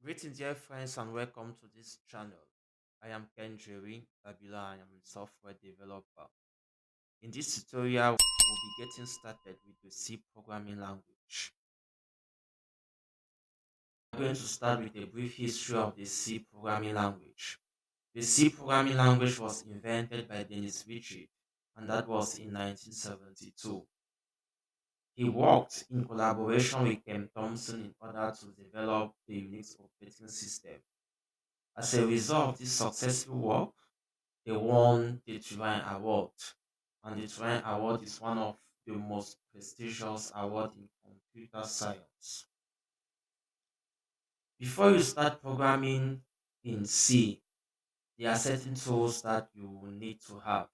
Greetings, dear friends, and welcome to this channel. I am Ken Jerry Abila. I am a software developer. In this tutorial, we'll be getting started with the C programming language. I'm going to start with a brief history of the C programming language. The C programming language was invented by Dennis Ritchie, and that was in 1972. He worked in collaboration with Ken Thompson in order to develop the Unix operating system. As a result of this successful work, they won the Turing Award, and the Turing Award is one of the most prestigious awards in computer science. Before you start programming in C, there are certain tools that you will need to have.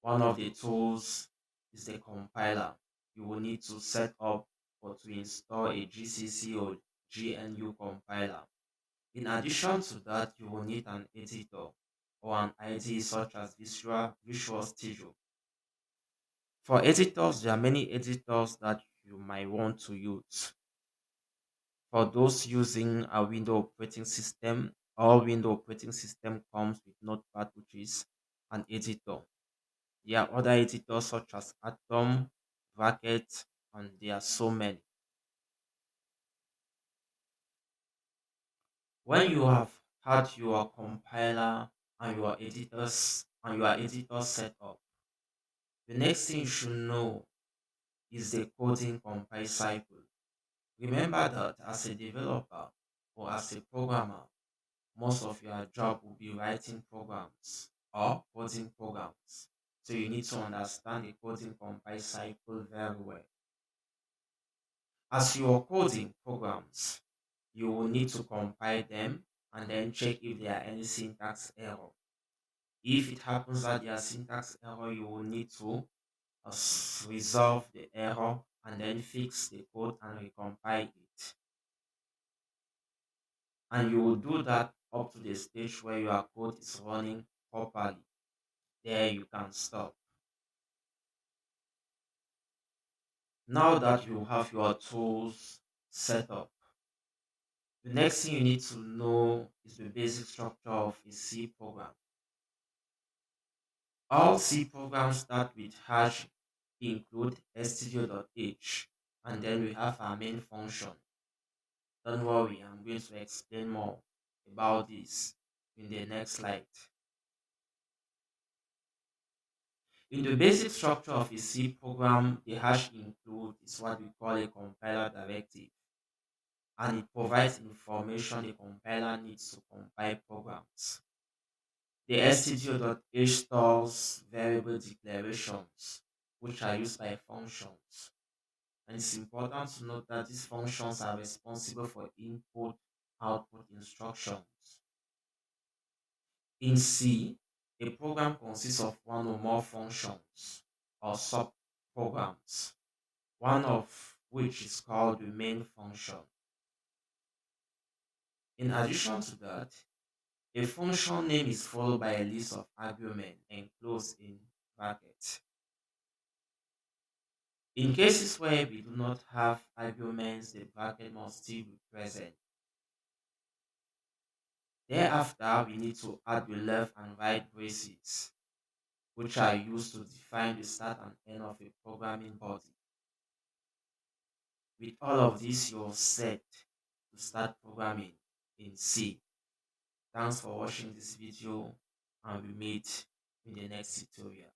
One of the tools is the compiler. You will need to set up or to install a GCC or GNU compiler. In addition to that, you will need an editor or an IDE such as Visual Studio. For editors, there are many editors that you might want to use. For those using a Windows operating system, all Windows operating system comes with Notepad, which is an editor. There are other editors such as Atom, Bracket, and there are so many. When you have had your compiler and your editors set up, the next thing you should know is the coding compile cycle. Remember that as a developer or as a programmer, most of your job will be writing programs or coding programs. So you need to understand the coding compile cycle very well. As you are coding programs, you will need to compile them and then check if there are any syntax error. If it happens that there are syntax error, you will need to resolve the error and then fix the code and recompile it. And you will do that up to the stage where your code is running properly. There you can stop. Now that you have your tools set up, the next thing you need to know is the basic structure of a C program. All C programs start with hash include studio.h, and then we have our main function. Don't worry, I'm going to explain more about this in the next slide. In the basic structure of a C program, the hash include is what we call a compiler directive, and it provides information the compiler needs to compile programs. The studio.h stores variable declarations, which are used by functions. And it's important to note that these functions are responsible for input output instructions. In C, a program consists of one or more functions or subprograms, one of which is called the main function. In addition to that, a function name is followed by a list of arguments enclosed in brackets. In cases where we do not have arguments, the bracket must still be present. Thereafter, we need to add the left and right braces, which are used to define the start and end of a programming body. With all of this, you're set to start programming in C. Thanks for watching this video, and we meet in the next tutorial.